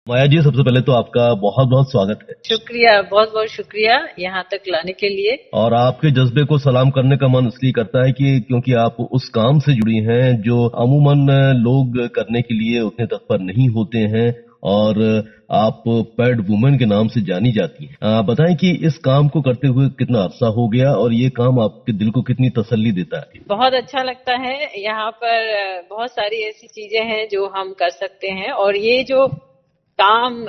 माया जी, सबसे पहले तो आपका बहुत बहुत स्वागत है। शुक्रिया, बहुत बहुत शुक्रिया यहाँ तक लाने के लिए। और आपके जज्बे को सलाम करने का मन इसलिए करता है कि क्योंकि आप उस काम से जुड़ी हैं जो अमूमन लोग करने के लिए उतने तत्पर नहीं होते हैं, और आप पैड वुमेन के नाम से जानी जाती हैं। बताएं कि इस काम को करते हुए कितना अरसा हो गया और ये काम आपके दिल को कितनी तसल्ली देता है। बहुत अच्छा लगता है। यहाँ पर बहुत सारी ऐसी चीजें हैं जो हम कर सकते हैं, और ये जो काम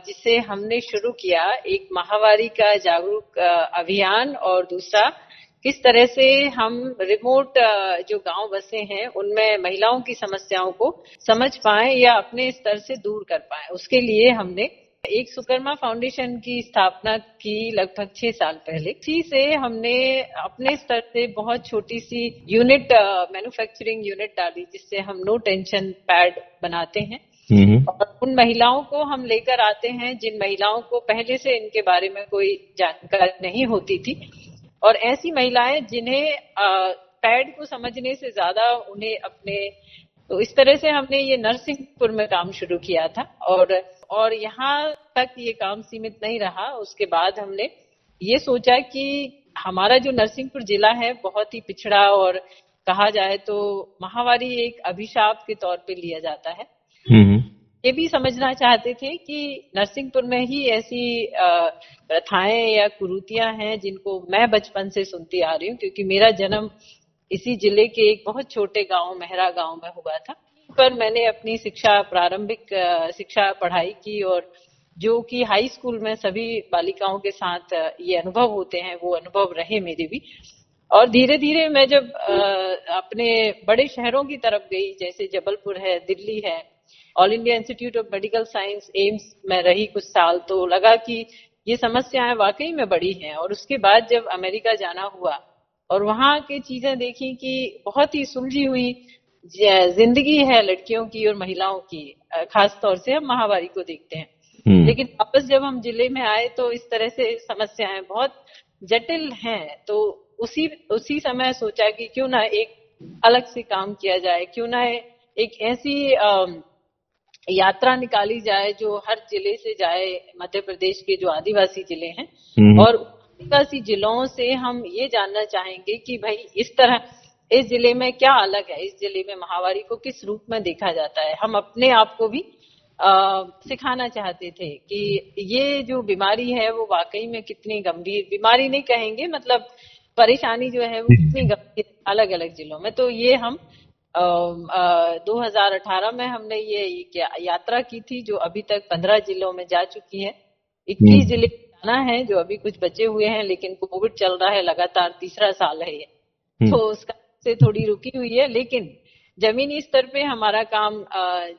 जिसे हमने शुरू किया, एक माहवारी का जागरूक अभियान, और दूसरा किस तरह से हम रिमोट जो गांव बसे हैं उनमें महिलाओं की समस्याओं को समझ पाएं या अपने स्तर से दूर कर पाएं, उसके लिए हमने एक सुकर्मा फाउंडेशन की स्थापना की लगभग 6 साल पहले। इसी से हमने अपने स्तर से बहुत छोटी सी यूनिट, मैन्युफैक्चरिंग यूनिट डाली, जिससे हम नो टेंशन पैड बनाते हैं। और उन महिलाओं को हम लेकर आते हैं जिन महिलाओं को पहले से इनके बारे में कोई जानकारी नहीं होती थी, और ऐसी महिलाएं जिन्हें पैड को समझने से ज्यादा उन्हें अपने, तो इस तरह से हमने ये नरसिंहपुर में काम शुरू किया था। और यहाँ तक ये काम सीमित नहीं रहा। उसके बाद हमने ये सोचा कि हमारा जो नरसिंहपुर जिला है बहुत ही पिछड़ा, और कहा जाए तो माहवारी एक अभिशाप के तौर पे लिया जाता है। ये भी समझना चाहते थे कि नरसिंहपुर में ही ऐसी प्रथाएं या कुरीतियां हैं जिनको मैं बचपन से सुनती आ रही हूँ, क्योंकि मेरा जन्म इसी जिले के एक बहुत छोटे गांव, मेहरा गांव में हुआ था। पर मैंने अपनी शिक्षा, प्रारंभिक शिक्षा पढ़ाई की, और जो कि हाई स्कूल में सभी बालिकाओं के साथ ये अनुभव होते हैं, वो अनुभव रहे मेरे भी। और धीरे धीरे मैं जब अपने बड़े शहरों की तरफ गई, जैसे जबलपुर है, दिल्ली है, all India institute of medical science AIIMS में रही कुछ साल, तो लगा कि ये समस्याएं वाकई में बड़ी हैं। और उसके बाद जब अमेरिका जाना हुआ और वहां की चीजें देखी कि बहुत ही सुलझी हुई जिंदगी है लड़कियों की और महिलाओं की, खास तौर से हम माहवारी को देखते हैं। लेकिन वापस जब हम जिले में आए तो इस तरह से समस्याएं बहुत जटिल हैं। तो उसी समय सोचा कि क्यों ना एक अलग से काम किया जाए, क्यों ना एक ऐसी यात्रा निकाली जाए जो हर जिले से जाए, मध्य प्रदेश के जो आदिवासी जिले हैं। और आदिवासी जिलों से हम ये जानना चाहेंगे कि भाई इस तरह इस जिले में क्या अलग है, इस जिले में माहवारी को किस रूप में देखा जाता है। हम अपने आप को भी सिखाना चाहते थे कि ये जो बीमारी है वो वाकई में कितनी गंभीर, बीमारी नहीं कहेंगे, मतलब परेशानी जो है वो कितनी गंभीर अलग अलग जिलों में। तो ये हम 2018 में हमने ये यात्रा की थी, जो अभी तक 15 जिलों में जा चुकी है। 21 जिले जाना है, जो अभी कुछ बचे हुए हैं, लेकिन कोविड चल रहा है लगातार, तीसरा साल है ये, तो उसका से थोड़ी रुकी हुई है। लेकिन जमीनी स्तर पे हमारा काम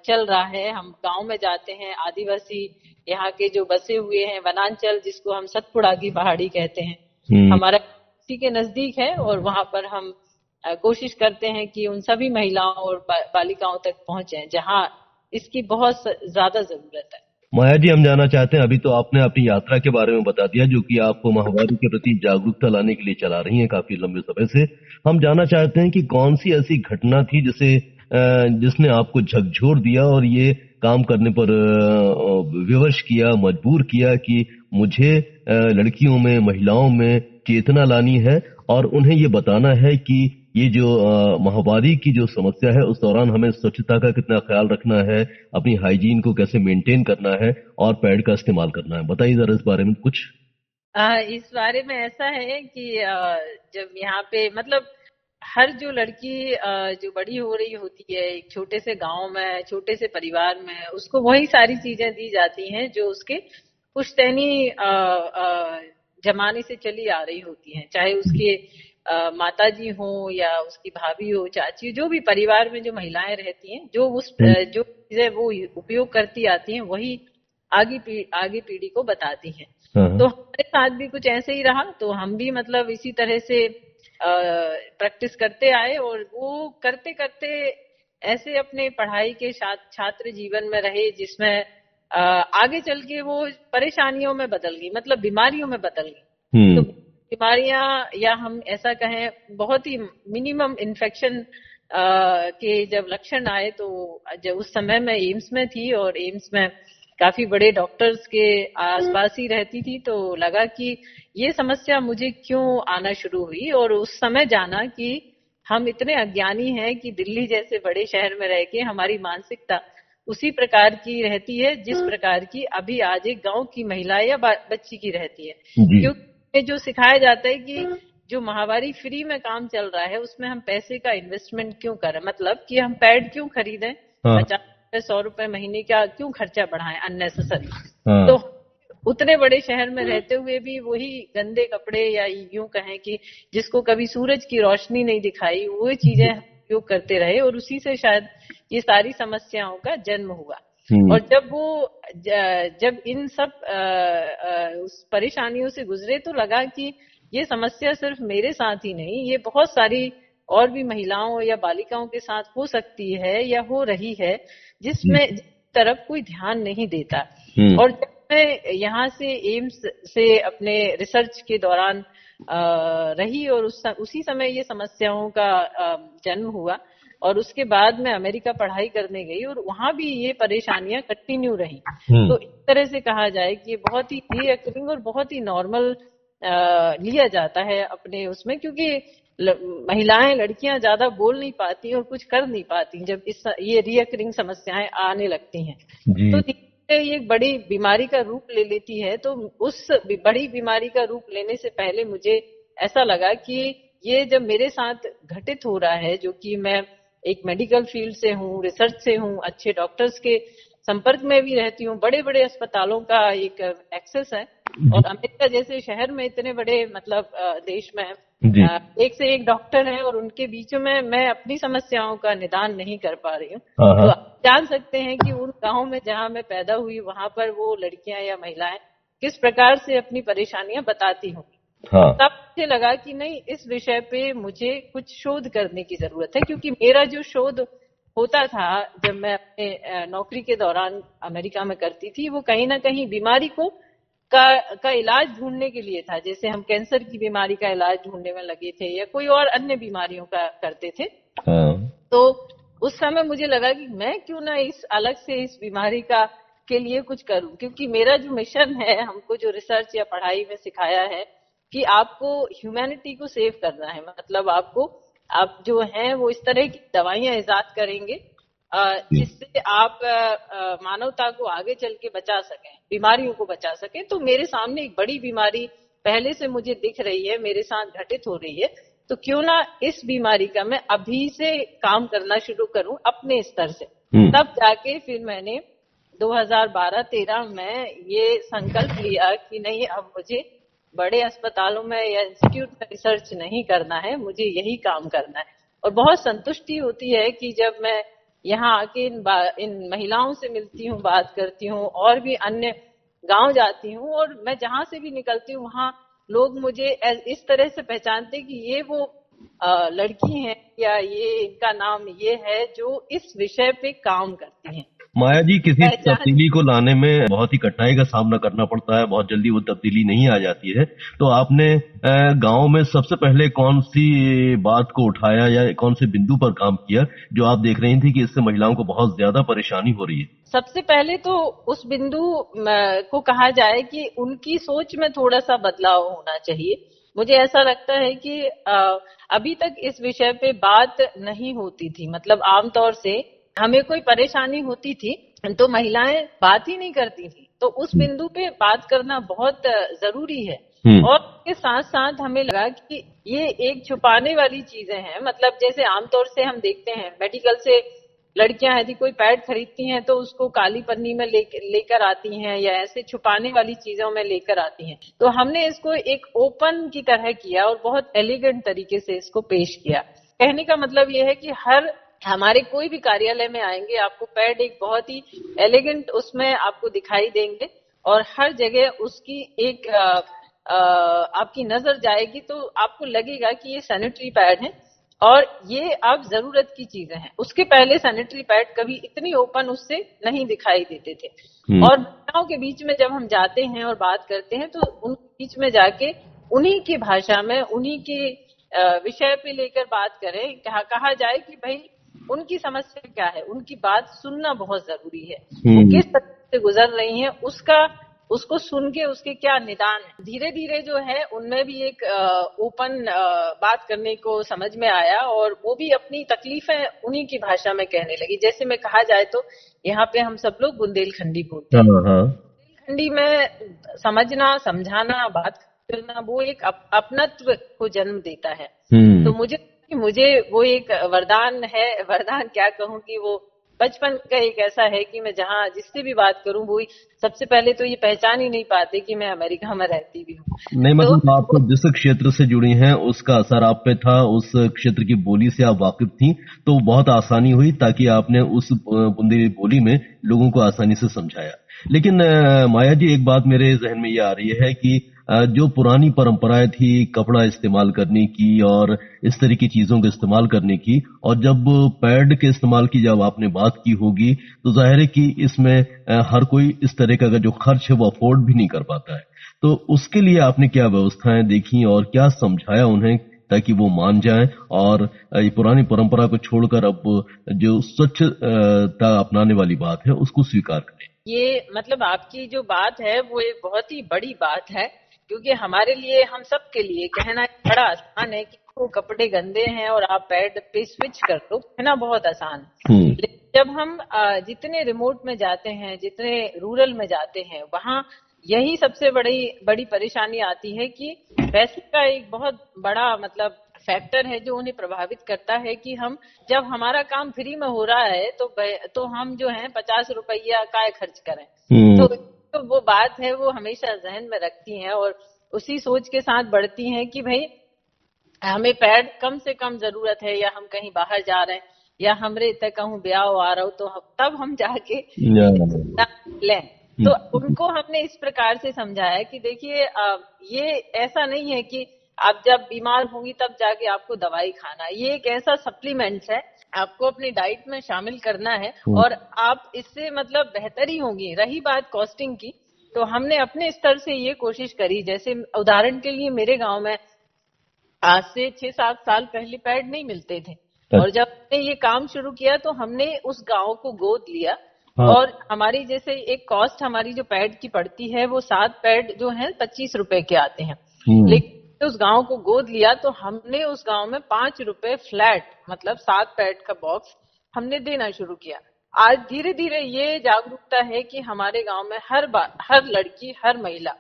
चल रहा है। हम गांव में जाते हैं, आदिवासी यहाँ के जो बसे हुए हैं, वनांचल जिसको हम सतपुड़ा की पहाड़ी कहते हैं, हमारा इसी के नजदीक है, और वहां पर हम कोशिश करते हैं कि उन सभी महिलाओं और बालिकाओं तक पहुंचे जहां इसकी बहुत ज्यादा जरूरत है। माया जी, हम जानना चाहते हैं, अभी तो आपने अपनी यात्रा के बारे में बता दिया जो कि आप माहवारी के प्रति जागरूकता लाने के लिए चला रही हैं काफी लंबे समय से। हम जानना चाहते हैं कि कौन सी ऐसी घटना थी जिसने आपको झकझोर दिया और ये काम करने पर विवश किया, मजबूर किया कि मुझे लड़कियों में, महिलाओं में चेतना लानी है और उन्हें ये बताना है कि ये जो माहवारी की जो समस्या है उस दौरान हमें स्वच्छता का कितना ख्याल रखना है, अपनी हाइजीन को कैसे मेंटेन करना है और पैड का इस्तेमाल करना है। बताइए जरा इस बारे में कुछ। इस बारे में ऐसा है कि जब यहाँ पे, मतलब हर जो लड़की जो बड़ी हो रही होती है एक छोटे से गांव में, छोटे से परिवार में, उसको वही सारी चीजें दी जाती हैं जो उसके पुश्तैनी जमाने से चली आ रही होती हैं, चाहे उसके माता जी हो या उसकी भाभी हो, चाची, जो भी परिवार में जो महिलाएं रहती हैं, जो चीजें वो उपयोग करती आती हैं, वही आगे पीढ़ी को बताती हैं। तो हमारे साथ भी कुछ ऐसे ही रहा। तो हम भी मतलब इसी तरह से प्रैक्टिस करते आए, और वो करते करते ऐसे अपने पढ़ाई के छात्र जीवन में रहे जिसमें आगे चल के वो परेशानियों में बदल गई, मतलब बीमारियों में बदल गई। तो बीमारियां, या हम ऐसा कहें बहुत ही मिनिमम इन्फेक्शन के जब लक्षण आए, तो जब उस समय मैं एम्स में थी, और एम्स में काफी बड़े डॉक्टर्स के आसपास ही रहती थी, तो लगा कि ये समस्या मुझे क्यों आना शुरू हुई। और उस समय जाना कि हम इतने अज्ञानी हैं कि दिल्ली जैसे बड़े शहर में रह के हमारी मानसिकता उसी प्रकार की रहती है जिस प्रकार की अभी आज एक गांव की महिला या बच्ची की रहती है। क्योंकि जो सिखाया जाता है कि जो माहवारी फ्री में काम चल रहा है उसमें हम पैसे का इन्वेस्टमेंट क्यों करें, मतलब कि हम पैड क्यों खरीदें, 50-100 रुपए महीने का क्यों खर्चा बढ़ाएं अननेसेसरी। तो उतने बड़े शहर में रहते हुए भी वही गंदे कपड़े या यूं कहें कि जिसको कभी सूरज की रोशनी नहीं दिखाई वो चीजें उपयोग करते रहे, और उसी से शायद ये सारी समस्याओं का जन्म हुआ। और जब इन सब उस परेशानियों से गुजरे तो लगा कि ये समस्या सिर्फ मेरे साथ ही नहीं, ये बहुत सारी और भी महिलाओं या बालिकाओं के साथ हो सकती है या हो रही है, जिसमें तरफ कोई ध्यान नहीं देता। और जब मैं यहाँ से एम्स से अपने रिसर्च के दौरान रही और उसी समय ये समस्याओं का जन्म हुआ, और उसके बाद मैं अमेरिका पढ़ाई करने गई और वहां भी ये परेशानियां कंटिन्यू रही। तो इस तरह से कहा जाए कि ये बहुत ही रिकरिंग और बहुत ही नॉर्मल लिया जाता है अपने उसमें, क्योंकि महिलाएं लड़कियां ज्यादा बोल नहीं पाती और कुछ कर नहीं पाती जब ये रिकरिंग समस्याएं आने लगती हैं। तो ये एक बड़ी बीमारी का रूप ले लेती है। तो उस बड़ी बीमारी का रूप लेने से पहले मुझे ऐसा लगा कि ये जब मेरे साथ घटित हो रहा है, जो कि मैं एक मेडिकल फील्ड से हूँ, रिसर्च से हूँ, अच्छे डॉक्टर्स के संपर्क में भी रहती हूँ, बड़े बड़े अस्पतालों का एक एक्सेस है, और अमेरिका जैसे शहर में इतने बड़े मतलब देश में एक से एक डॉक्टर है, और उनके बीच में मैं अपनी समस्याओं का निदान नहीं कर पा रही हूँ। तो आप जान सकते हैं कि उन गाँव में जहाँ मैं पैदा हुई वहां पर वो लड़कियां या महिलाएं किस प्रकार से अपनी परेशानियां बताती हूँ। तब मुझे लगा कि नहीं, इस विषय पे मुझे कुछ शोध करने की जरूरत है, क्योंकि मेरा जो शोध होता था जब मैं अपने नौकरी के दौरान अमेरिका में करती थी, वो कहीं ना कहीं बीमारी का इलाज ढूंढने के लिए था। जैसे हम कैंसर की बीमारी का इलाज ढूंढने में लगे थे या कोई और अन्य बीमारियों का करते थे। तो उस समय मुझे लगा कि मैं क्यों ना अलग से इस बीमारी के लिए कुछ करूं, क्योंकि मेरा जो मिशन है, हमको जो रिसर्च या पढ़ाई में सिखाया है कि आपको ह्यूमैनिटी को सेव करना है, मतलब आप जो हैं वो इस तरह की दवाइयां इजाद करेंगे जिससे आप मानवता को आगे चल के बचा सकें, बीमारियों को बचा सकें। तो मेरे सामने एक बड़ी बीमारी पहले से मुझे दिख रही है, मेरे साथ घटित हो रही है, तो क्यों ना इस बीमारी का मैं अभी से काम करना शुरू करूं अपने स्तर से। तब जाके फिर मैंने 2012-13 में ये संकल्प लिया कि नहीं, अब मुझे बड़े अस्पतालों में या इंस्टीट्यूट में रिसर्च नहीं करना है, मुझे यही काम करना है। और बहुत संतुष्टि होती है कि जब मैं यहाँ आके इन महिलाओं से मिलती हूँ, बात करती हूँ, और भी अन्य गांव जाती हूँ, और मैं जहाँ से भी निकलती हूँ वहाँ लोग मुझे इस तरह से पहचानते कि ये वो लड़की हैं या ये इनका नाम ये है जो इस विषय पे काम करती हैं। माया जी, किसी तब्दीली को लाने में बहुत ही कठिनाई का सामना करना पड़ता है, बहुत जल्दी वो तब्दीली नहीं आ जाती है। तो आपने गांव में सबसे पहले कौन सी बात को उठाया या कौन से बिंदु पर काम किया जो आप देख रही थी कि इससे महिलाओं को बहुत ज्यादा परेशानी हो रही है? सबसे पहले तो उस बिंदु को कहा जाए कि उनकी सोच में थोड़ा सा बदलाव होना चाहिए। मुझे ऐसा लगता है कि अभी तक इस विषय पे बात नहीं होती थी, मतलब आमतौर से हमें कोई परेशानी होती थी तो महिलाएं बात ही नहीं करती थी। तो उस बिंदु पे बात करना बहुत जरूरी है। और इसके साथ साथ हमें लगा कि ये एक छुपाने वाली चीजें हैं, मतलब जैसे आमतौर से हम देखते हैं मेडिकल से लड़कियां यदि कोई पैड खरीदती हैं तो उसको काली पन्नी में लेकर आती हैं या ऐसे छुपाने वाली चीजों में लेकर आती हैं। तो हमने इसको एक ओपन की तरह किया और बहुत एलिगेंट तरीके से इसको पेश किया। कहने का मतलब ये है कि हमारे कोई भी कार्यालय में आएंगे आपको पैड एक बहुत ही एलिगेंट उसमें आपको दिखाई देंगे, और हर जगह उसकी एक आपकी नजर जाएगी तो आपको लगेगा कि ये सैनिटरी पैड है और ये अब जरूरत की चीजें हैं। उसके पहले सैनिटरी पैड कभी इतनी ओपन उससे नहीं दिखाई देते थे। और महिलाओं के बीच में जब हम जाते हैं और बात करते हैं तो उनके बीच में जाके उन्हीं की भाषा में उन्हीं के विषय पे लेकर बात करें, कहा जाए कि भाई उनकी समस्या क्या है, उनकी बात सुनना बहुत जरूरी है। वो किस तरह से गुजर रही हैं उसको सुन के उसके क्या निदान है। धीरे धीरे जो है उनमें भी एक ओपन बात करने को समझ में आया और वो भी अपनी तकलीफें उन्हीं की भाषा में कहने लगी। जैसे में कहा जाए तो यहाँ पे हम सब लोग बुंदेलखंडी बोलते हैं। बुंदेलखंडी में समझना, समझाना, बात करना वो एक अपनत्व को जन्म देता है। तो मुझे वो एक वरदान है, वरदान क्या कहूँ कि वो बचपन का एक ऐसा है कि मैं जहाँ जिससे भी बात करूं वो सबसे पहले तो ये पहचान ही नहीं पाते कि मैं अमेरिका में रहती भी हूँ। नहीं मतलब आप तो जिस क्षेत्र से जुड़ी हैं उसका असर आप पे था, उस क्षेत्र की बोली से आप वाकिफ थी, तो बहुत आसानी हुई ताकि आपने उस बुंदेली बोली में लोगों को आसानी से समझाया। लेकिन माया जी, एक बात मेरे जहन में ये आ रही है कि जो पुरानी परंपराएं थी कपड़ा इस्तेमाल करने की और इस तरह की चीजों का इस्तेमाल करने की, और जब पैड के इस्तेमाल की जब आपने बात की होगी तो जाहिर है कि इसमें हर कोई इस तरह का जो खर्च है वो अफोर्ड भी नहीं कर पाता है। तो उसके लिए आपने क्या व्यवस्थाएं देखी और क्या समझाया उन्हें ताकि वो मान जाएं और ये पुरानी परंपरा को छोड़कर अब जो स्वच्छता अपनाने वाली बात है उसको स्वीकार करें? ये मतलब आपकी जो बात है वो एक बहुत ही बड़ी बात है, क्योंकि हमारे लिए, हम सब के लिए कहना बड़ा आसान है कि वो कपड़े गंदे हैं और आप पैड पे स्विच कर दो, कहना बहुत आसान है। लेकिन जब हम जितने रिमोट में जाते हैं, जितने रूरल में जाते हैं, वहाँ यही सबसे बड़ी परेशानी आती है कि पैसे का एक बहुत बड़ा मतलब फैक्टर है जो उन्हें प्रभावित करता है कि हम जब हमारा काम फ्री में हो रहा है तो हम जो है 50 रुपया काय खर्च करें। तो वो बात है वो हमेशा जहन में रखती हैं और उसी सोच के साथ बढ़ती हैं कि भाई हमें पैड कम से कम जरूरत है, या हम कहीं बाहर जा रहे हैं, या हमरे तक कहूँ ब्याह आ रहा हो तो तब हम जाके लें। तो उनको हमने इस प्रकार से समझाया कि देखिए ये ऐसा नहीं है कि आप जब बीमार होंगी तब जाके आपको दवाई खाना, ये एक ऐसा सप्लीमेंट्स है, आपको अपनी डाइट में शामिल करना है और आप इससे मतलब बेहतर ही होंगी। रही बात कॉस्टिंग की, तो हमने अपने स्तर से ये कोशिश करी, जैसे उदाहरण के लिए मेरे गांव में आज से 6-7 साल पहले पैड नहीं मिलते थे, और जब हमने ये काम शुरू किया तो हमने उस गांव को गोद लिया। और हमारी जैसे एक कॉस्ट हमारी जो पैड की पड़ती है वो 7 पैड जो है 25 रुपए के आते हैं, लेकिन उस गांव को गोद लिया तो हमने उस गांव में 5 रुपए फ्लैट मतलब 7 पैड का बॉक्स हमने देना शुरू किया। आज धीरे धीरे ये जागरूकता है कि हमारे गांव में हर लड़की, हर महिला,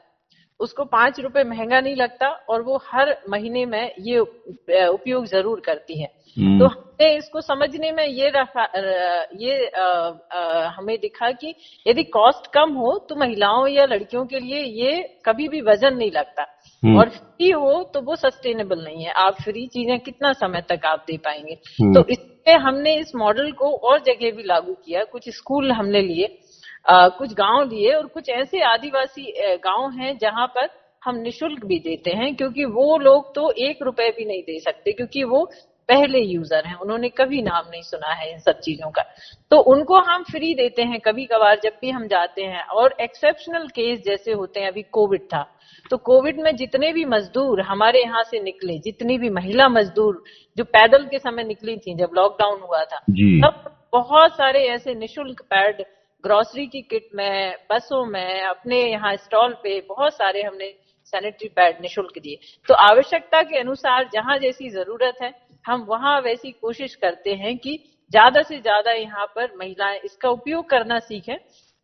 उसको 5 रुपए महंगा नहीं लगता और वो हर महीने में ये उपयोग जरूर करती है। तो हमने इसको समझने में हमें दिखा कि यदि कॉस्ट कम हो तो महिलाओं या लड़कियों के लिए ये कभी भी वजन नहीं लगता, और फ्री हो तो वो सस्टेनेबल नहीं है। आप फ्री चीजें कितना समय तक आप दे पाएंगे। तो इसलिए हमने इस मॉडल को और जगह भी लागू किया। कुछ स्कूल हमने लिए, कुछ गांव लिए, और कुछ ऐसे आदिवासी गांव हैं जहां पर हम निशुल्क भी देते हैं, क्योंकि वो लोग तो 1 रुपए भी नहीं दे सकते, क्योंकि वो पहले यूजर हैं, उन्होंने कभी नाम नहीं सुना है इन सब चीजों का। तो उनको हम फ्री देते हैं कभी कभार जब भी हम जाते हैं। और एक्सेप्शनल केस जैसे होते हैं, अभी कोविड था तो कोविड में जितने भी मजदूर हमारे यहाँ से निकले, जितनी भी महिला मजदूर जो पैदल के समय निकली थी जब लॉकडाउन हुआ था, तब बहुत सारे ऐसे निशुल्क पैड ग्रोसरी की किट में, बसों में, अपने यहाँ स्टॉल पे बहुत सारे हमने सैनिटरी पैड निशुल्क दिए। तो आवश्यकता के अनुसार जहाँ जैसी जरूरत है हम वहाँ वैसी कोशिश करते हैं कि ज्यादा से ज्यादा यहाँ पर महिलाएं इसका उपयोग करना सीखें,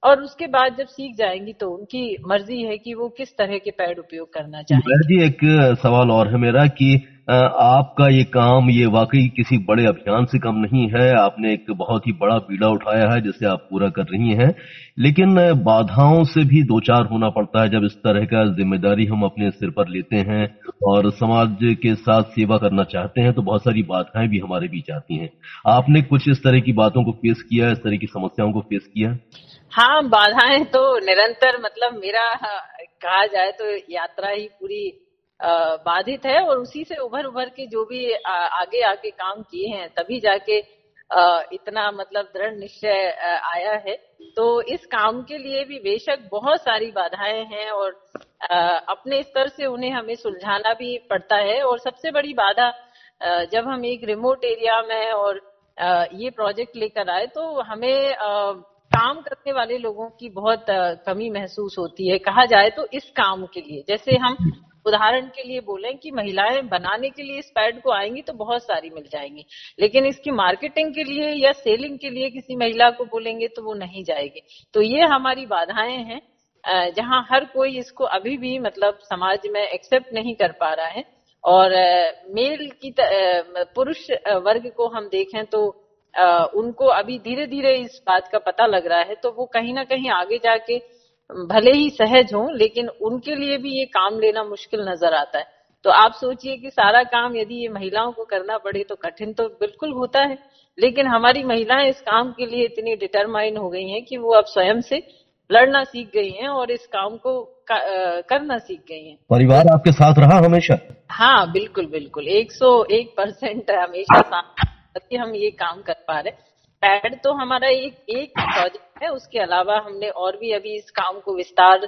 और उसके बाद जब सीख जाएंगी तो उनकी मर्जी है कि वो किस तरह के पैड उपयोग करना चाहेंगे। जी, एक सवाल और है मेरा कि आपका ये काम ये वाकई किसी बड़े अभियान से कम नहीं है। आपने एक बहुत ही बड़ा बीड़ा उठाया है जिसे आप पूरा कर रही हैं, लेकिन बाधाओं से भी दो चार होना पड़ता है जब इस तरह का जिम्मेदारी हम अपने सिर पर लेते हैं और समाज के साथ सेवा करना चाहते हैं, तो बहुत सारी बाधाएं भी हमारे बीच आती हैं। आपने कुछ इस तरह की बातों को फेस किया, इस तरह की समस्याओं को फेस किया? हाँ, बाधाएं तो निरंतर, मतलब मेरा कहा जाए तो यात्रा ही पूरी बाधित है, और उसी से उभर के जो भी आगे आके काम किए हैं तभी जाके इतना मतलब दृढ़ निश्चय आया है। तो इस काम के लिए भी बेशक बहुत सारी बाधाएं हैं और अपने स्तर से उन्हें हमें सुलझाना भी पड़ता है। और सबसे बड़ी बाधा जब हम एक रिमोट एरिया में और ये प्रोजेक्ट लेकर आए तो हमें काम करने वाले लोगों की बहुत कमी महसूस होती है। कहा जाए तो इस काम के लिए, जैसे हम उदाहरण के लिए बोलें कि महिलाएं बनाने के लिए इस पैड को आएंगी तो बहुत सारी मिल जाएंगी, लेकिन इसकी मार्केटिंग के लिए या सेलिंग के लिए किसी महिला को बोलेंगे तो वो नहीं जाएगी। तो ये हमारी बाधाएं हैं जहां हर कोई इसको अभी भी मतलब समाज में एक्सेप्ट नहीं कर पा रहा है। और मेल की पुरुष वर्ग को हम देखें तो उनको अभी धीरे धीरे इस बात का पता लग रहा है, तो वो कहीं ना कहीं आगे जाके भले ही सहज हों लेकिन उनके लिए भी ये काम लेना मुश्किल नजर आता है। तो आप सोचिए कि सारा काम यदि ये महिलाओं को करना पड़े तो कठिन तो बिल्कुल होता है, लेकिन हमारी महिलाएं इस काम के लिए इतनी डिटरमाइन हो गई हैं कि वो अब स्वयं से लड़ना सीख गई हैं और इस काम को करना सीख गई हैं। परिवार आपके साथ रहा हमेशा? हाँ बिल्कुल बिल्कुल, 101% हमेशा साथ कि हम ये काम कर पा रहे। पैड तो हमारा एक प्रोजेक्ट है, उसके अलावा हमने और भी अभी इस काम को विस्तार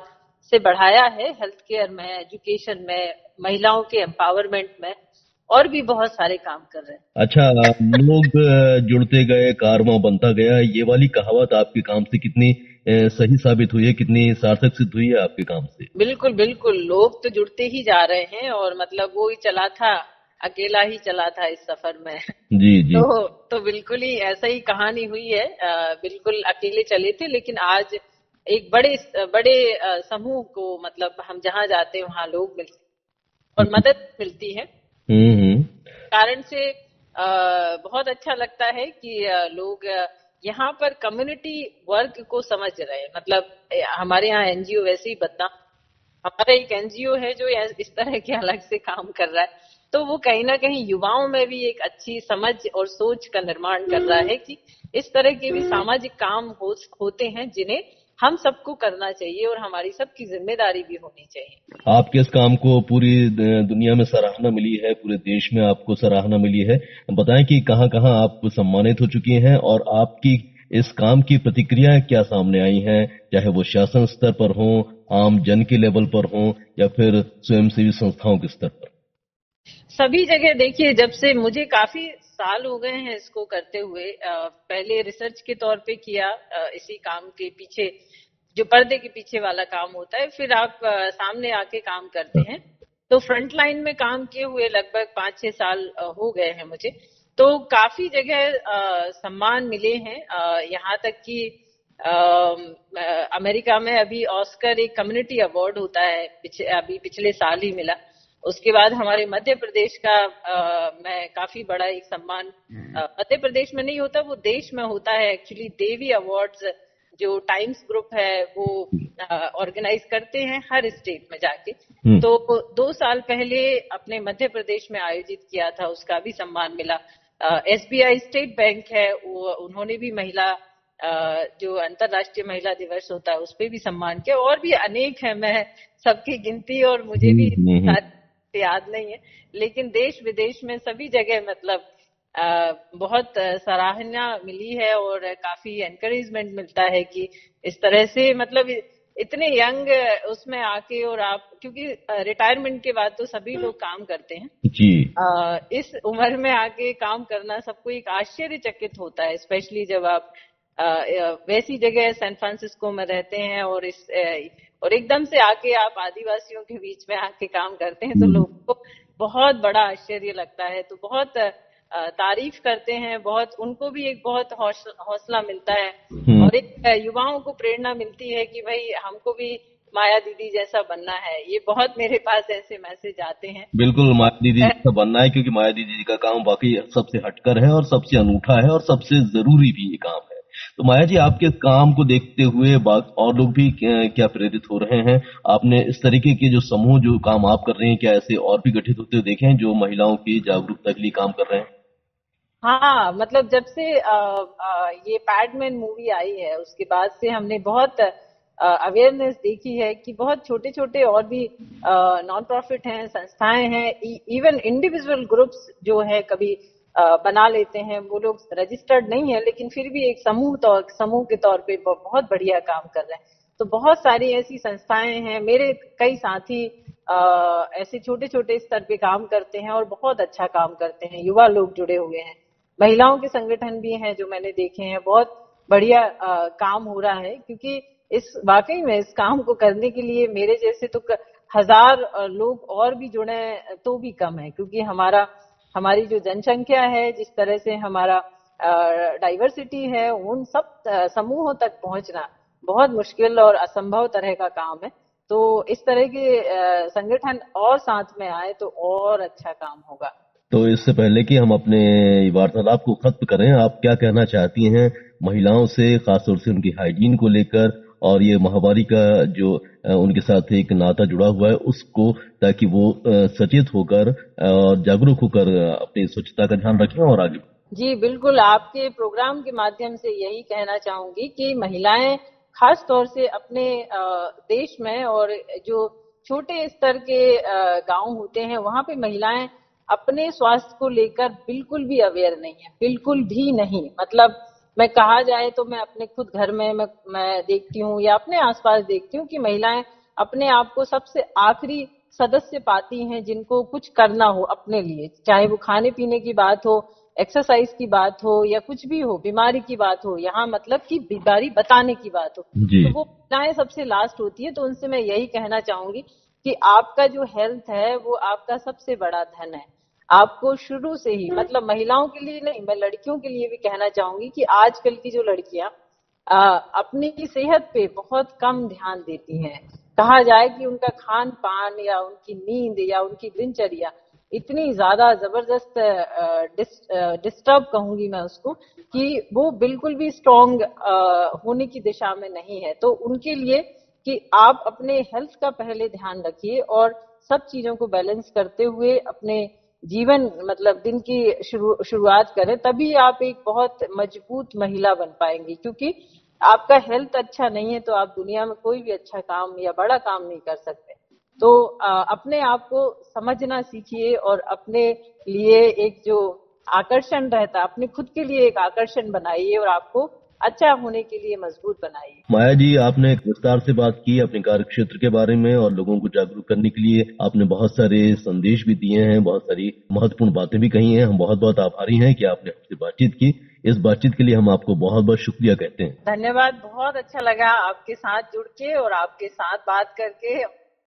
से बढ़ाया है। हेल्थ केयर में, एजुकेशन में, महिलाओं के एम्पावरमेंट में और भी बहुत सारे काम कर रहे हैं। अच्छा, लोग जुड़ते गए, कारवां बनता गया, ये वाली कहावत आपके काम से कितनी सही साबित हुई है, कितनी सार्थक सिद्ध हुई है आपके काम से? बिल्कुल बिल्कुल, लोग तो जुड़ते ही जा रहे हैं और मतलब वो ही चला था, अकेला ही चला था इस सफर में। जी जी। तो बिल्कुल ही ऐसा ही कहानी हुई है। बिल्कुल अकेले चले थे, लेकिन आज एक बड़े समूह को मतलब हम जहाँ जाते हैं वहाँ लोग मिलते और मदद मिलती है। कारण से बहुत अच्छा लगता है कि लोग यहाँ पर कम्युनिटी वर्क को समझ रहे हैं। मतलब हमारे यहाँ एनजीओ वैसे ही हमारा एक एनजीओ है जो इस तरह के अलग से काम कर रहा है, तो वो कहीं ना कहीं युवाओं में भी एक अच्छी समझ और सोच का निर्माण कर रहा है कि इस तरह के भी सामाजिक काम होते हैं जिन्हें हम सबको करना चाहिए और हमारी सबकी जिम्मेदारी भी होनी चाहिए। आपके इस काम को पूरी दुनिया में सराहना मिली है, पूरे देश में आपको सराहना मिली है। बताएं कि कहां कहां आप सम्मानित हो चुकी हैं और आपकी इस काम की प्रतिक्रियाएं क्या सामने आई हैं, चाहे वो शासन स्तर पर हो, आम जन के लेवल पर हो या फिर स्वयंसेवी संस्थाओं के स्तर पर? सभी जगह देखिए, जब से मुझे काफी साल हो गए हैं इसको करते हुए। पहले रिसर्च के तौर पे किया, इसी काम के पीछे जो पर्दे के पीछे वाला काम होता है, फिर आप सामने आके काम करते हैं। तो फ्रंट लाइन में काम किए हुए लगभग 5-6 साल हो गए हैं मुझे। तो काफी जगह सम्मान मिले हैं, यहाँ तक कि अमेरिका में अभी ऑस्कर एक कम्युनिटी अवार्ड होता है, अभी पिछले साल ही मिला। उसके बाद हमारे मध्य प्रदेश का मैं काफी बड़ा एक सम्मान, मध्य प्रदेश में नहीं होता, वो देश में होता है एक्चुअली। देवी अवार्ड्स जो टाइम्स ग्रुप है वो ऑर्गेनाइज करते हैं हर स्टेट में जाके। तो 2 साल पहले अपने मध्य प्रदेश में आयोजित किया था, उसका भी सम्मान मिला। SBI स्टेट बैंक है, वो उन्होंने भी महिला जो अंतर्राष्ट्रीय महिला दिवस होता है उस पर भी सम्मान किया। और भी अनेक है, मैं सबकी गिनती और मुझे भी याद नहीं है, लेकिन देश विदेश में सभी जगह मतलब बहुत सराहना मिली है और काफी एनकरेजमेंट मिलता है कि इस तरह से मतलब इतने यंग उसमें आके, और आप क्योंकि रिटायरमेंट के बाद तो सभी लोग काम करते हैं जी, इस उम्र में आके काम करना सबको एक आश्चर्यचकित होता है, स्पेशली जब आप वैसी जगह सैन फ्रांसिस्को में रहते हैं और एकदम से आके आप आदिवासियों के बीच में आके काम करते हैं, तो लोगों को बहुत बड़ा आश्चर्य लगता है। तो बहुत तारीफ करते हैं, बहुत उनको भी एक बहुत हौसला मिलता है और एक युवाओं को प्रेरणा मिलती है कि भाई हमको भी माया दीदी जैसा बनना है। ये बहुत मेरे पास ऐसे मैसेज आते हैं। बिल्कुल माया दीदी जैसा बनना है, क्योंकि माया दीदी जी का काम वाकई सबसे हटकर है और सबसे अनूठा है और सबसे जरूरी भी ये काम है। तो माया जी, आपके काम को देखते हुए और लोग भी क्या प्रेरित हो रहे हैं? आपने इस तरीके के जो समूह जो काम आप कर रहे हैं, क्या ऐसे और भी गठित होते हुए देखे हैं जो महिलाओं की जागरूकता के लिए काम कर रहे हैं? हाँ, मतलब जब से ये पैडमैन मूवी आई है उसके बाद से हमने बहुत अवेयरनेस देखी है कि बहुत छोटे छोटे और भी नॉन प्रॉफिट हैं, संस्थाएं हैं, इवन इंडिविजुअल ग्रुप्स जो है कभी बना लेते हैं। वो लोग रजिस्टर्ड नहीं है लेकिन फिर भी एक समूह के तौर पे बहुत बढ़िया काम कर रहे हैं। तो बहुत सारी ऐसी संस्थाएं हैं, मेरे कई साथी ऐसे छोटे छोटे स्तर पे काम करते हैं और बहुत अच्छा काम करते हैं, युवा लोग जुड़े हुए हैं। महिलाओं के संगठन भी हैं जो मैंने देखे हैं, बहुत बढ़िया काम हो रहा है। क्योंकि इस वाकई में इस काम को करने के लिए मेरे जैसे तो हजार लोग और भी जुड़े तो भी कम है, क्योंकि हमारी जो जनसंख्या है, जिस तरह से हमारा डाइवर्सिटी है, उन सब समूहों तक पहुंचना बहुत मुश्किल और असंभव तरह का काम है। तो इस तरह के संगठन और साथ में आए तो और अच्छा काम होगा। तो इससे पहले कि हम अपने वार्तालाप को खत्म करें, आप क्या कहना चाहती हैं महिलाओं से, खासतौर से उनकी हाइजीन को लेकर और ये महामारी का जो उनके साथ एक नाता जुड़ा हुआ है उसको, ताकि वो सचेत होकर और जागरूक होकर अपनी स्वच्छता का ध्यान रखें और आगे? जी बिल्कुल, आपके प्रोग्राम के माध्यम से यही कहना चाहूंगी कि महिलाएं खास तौर से अपने देश में और जो छोटे स्तर के गांव होते हैं वहां पे महिलाएं अपने स्वास्थ्य को लेकर बिल्कुल भी अवेयर नहीं है, बिल्कुल भी नहीं। मतलब मैं कहा जाए तो मैं अपने खुद घर में मैं देखती हूँ या अपने आसपास देखती हूँ कि महिलाएं अपने आप को सबसे आखिरी सदस्य पाती हैं जिनको कुछ करना हो अपने लिए, चाहे वो खाने पीने की बात हो, एक्सरसाइज की बात हो या कुछ भी हो, बीमारी की बात हो, यहाँ मतलब कि बीमारी बताने की बात हो, जी। तो वो महिलाएं सबसे लास्ट होती है। तो उनसे मैं यही कहना चाहूंगी कि आपका जो हेल्थ है वो आपका सबसे बड़ा धन है। आपको शुरू से ही, मतलब महिलाओं के लिए नहीं, मैं लड़कियों के लिए भी कहना चाहूंगी कि आजकल की जो लड़कियां अपनी सेहत पे बहुत कम ध्यान देती हैं। कहा जाए कि उनका खान पान या उनकी नींद या उनकी दिनचर्या इतनी ज्यादा जबरदस्त डिस्टर्ब कहूंगी मैं उसको, कि वो बिल्कुल भी स्ट्रांग होने की दिशा में नहीं है। तो उनके लिए कि आप अपने हेल्थ का पहले ध्यान रखिए और सब चीजों को बैलेंस करते हुए अपने जीवन, मतलब दिन की शुरुआत करें, तभी आप एक बहुत मजबूत महिला बन पाएंगी। क्योंकि आपका हेल्थ अच्छा नहीं है तो आप दुनिया में कोई भी अच्छा काम या बड़ा काम नहीं कर सकते। तो अपने आप को समझना सीखिए और अपने लिए एक जो आकर्षण रहता है, अपने खुद के लिए एक आकर्षण बनाइए और आपको अच्छा होने के लिए मजबूत बनाइए। माया जी, आपने विस्तार से बात की अपने कार्य क्षेत्र के बारे में और लोगों को जागरूक करने के लिए आपने बहुत सारे संदेश भी दिए हैं, बहुत सारी महत्वपूर्ण बातें भी कही हैं। हम बहुत बहुत आभारी हैं कि आपने हमसे बातचीत की। इस बातचीत के लिए हम आपको बहुत बहुत शुक्रिया कहते हैं। धन्यवाद, बहुत अच्छा लगा आपके साथ जुड़ के और आपके साथ बात करके।